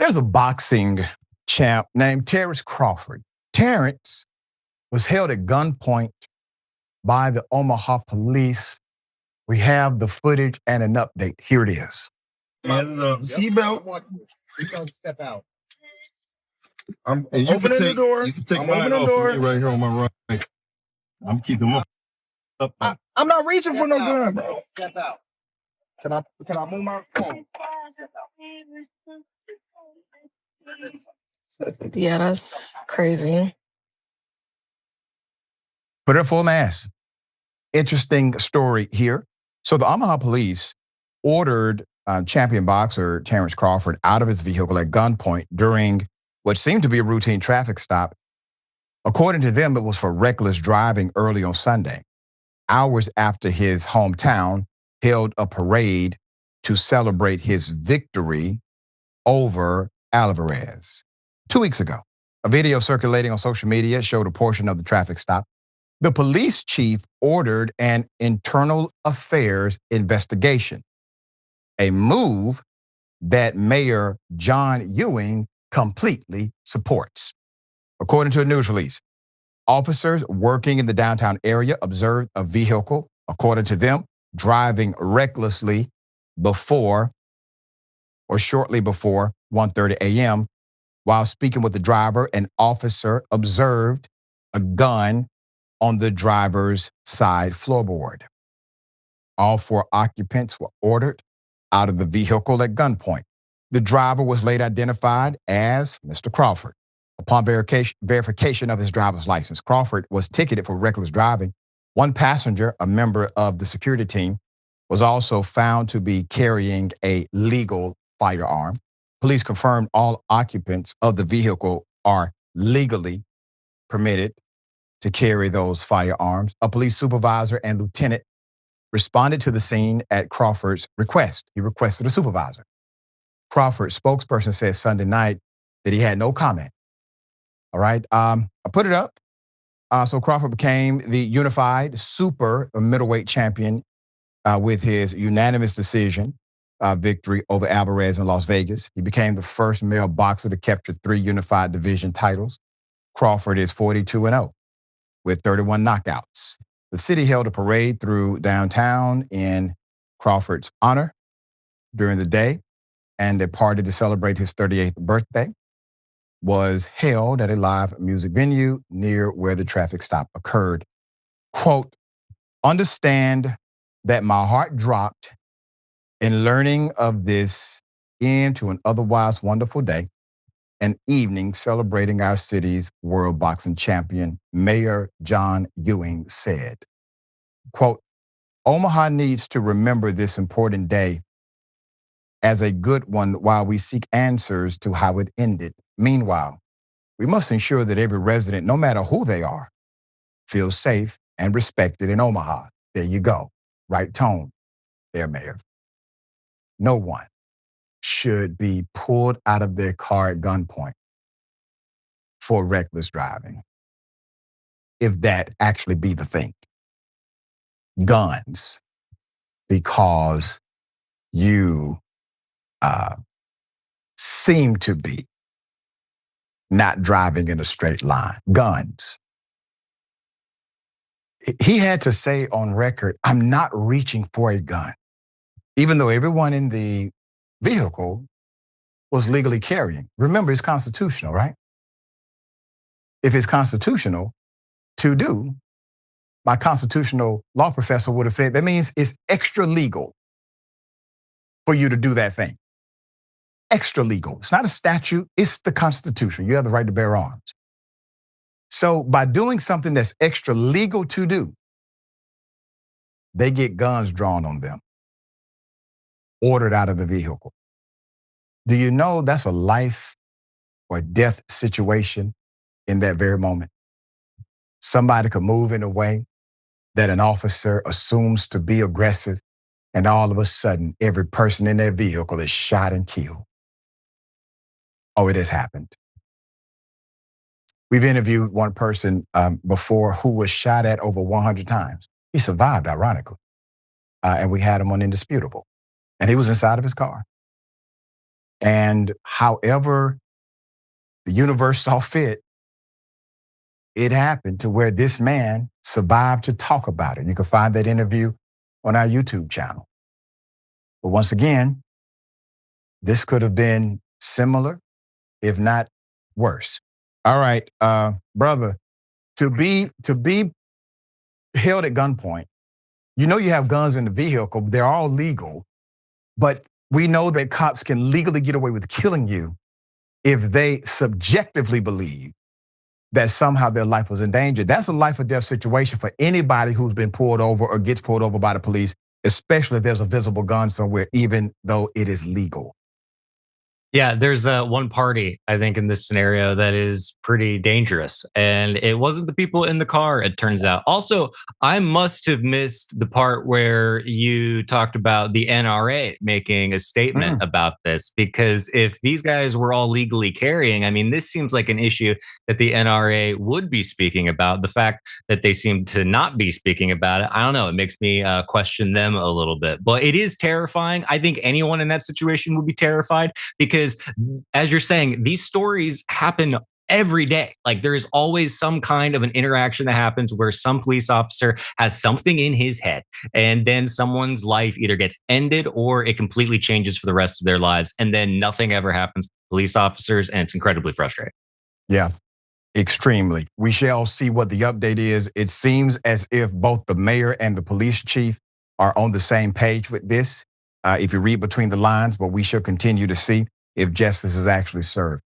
There's a boxing champ named Terence Crawford. Terence was held at gunpoint by the Omaha police. We have the footage and an update. Here it is. And the seatbelt. You don't step out. I'm opening the door. You can take mine off of me right here on my right. I'm keeping my up. I'm not reaching for no gun, bro. Step out. Can I move my phone? Yeah, that's crazy. Put her full mask. Interesting story here. So the Omaha police ordered champion boxer Terence Crawford out of his vehicle at gunpoint during what seemed to be a routine traffic stop. According to them, it was for reckless driving early on Sunday, hours after his hometown held a parade to celebrate his victory over Alvarez. 2 weeks ago, a video circulating on social media showed a portion of the traffic stop. The police chief ordered an internal affairs investigation, a move that Mayor Jon Ewing completely supports. According to a news release, officers working in the downtown area observed a vehicle, according to them, driving recklessly before or shortly before 1:30 a.m. While speaking with the driver, an officer observed a gun on the driver's side floorboard. All 4 occupants were ordered out of the vehicle at gunpoint. The driver was later identified as Mr. Crawford. Upon verification of his driver's license, Crawford was ticketed for reckless driving. One passenger, a member of the security team, was also found to be carrying a legal firearm. Police confirmed all occupants of the vehicle are legally permitted to carry those firearms. A police supervisor and lieutenant responded to the scene at Crawford's request. He requested a supervisor. Crawford's spokesperson said Sunday night that he had no comment. All right, I put it up. So Crawford became the unified super middleweight champion with his unanimous decision victory over Alvarez in Las Vegas. He became the first male boxer to capture 3 unified division titles. Crawford is 42-0 with 31 knockouts. The city held a parade through downtown in Crawford's honor during the day, and a party to celebrate his 38th birthday was held at a live music venue near where the traffic stop occurred. Quote, understand that my heart dropped in learning of this end to an otherwise wonderful day, an evening celebrating our city's world boxing champion, Mayor Jon Ewing said. Quote, Omaha needs to remember this important day as a good one while we seek answers to how it ended. Meanwhile, we must ensure that every resident, no matter who they are, feels safe and respected in Omaha. There you go. Right tone there, Mayor. No one should be pulled out of their car at gunpoint for reckless driving, if that actually be the thing. Guns, because you seem to be not driving in a straight line. Guns. He had to say on record, I'm not reaching for a gun, even though everyone in the vehicle was legally carrying. Remember, it's constitutional, right? If it's constitutional to do, my constitutional law professor would have said that means it's extra legal for you to do that thing. Extra legal. It's not a statute, it's the Constitution. You have the right to bear arms. So by doing something that's extra legal to do, they get guns drawn on them, ordered out of the vehicle. Do you know that's a life or death situation in that very moment? Somebody could move in a way that an officer assumes to be aggressive, and all of a sudden, every person in their vehicle is shot and killed. Oh, it has happened. We've interviewed one person before who was shot at over 100 times. He survived, ironically. And we had him on Indisputable. And he was inside of his car. And however the universe saw fit, it happened to where this man survived to talk about it. You can find that interview on our YouTube channel. But once again, this could have been similar, if not worse. All right, brother, to be held at gunpoint, you know you have guns in the vehicle, they're all legal, but we know that cops can legally get away with killing you if they subjectively believe that somehow their life was in danger. That's a life or death situation for anybody who's been pulled over or gets pulled over by the police, especially if there's a visible gun somewhere, even though it is legal. Yeah, there's one party, I think, in this scenario that is pretty dangerous. And it wasn't the people in the car, it turns out. Also, I must have missed the part where you talked about the NRA making a statement about this, because if these guys were all legally carrying, I mean, this seems like an issue that the NRA would be speaking about. The fact that they seem to not be speaking about it, I don't know, it makes me question them a little bit. But it is terrifying. I think anyone in that situation would be terrified because, as you're saying, these stories happen every day. Like, there is always some kind of an interaction that happens where some police officer has something in his head, and then someone's life either gets ended or it completely changes for the rest of their lives. And then nothing ever happens to police officers, and it's incredibly frustrating. Yeah, extremely. We shall see what the update is. It seems as if both the mayor and the police chief are on the same page with this, if you read between the lines, but we shall continue to see if justice is actually served.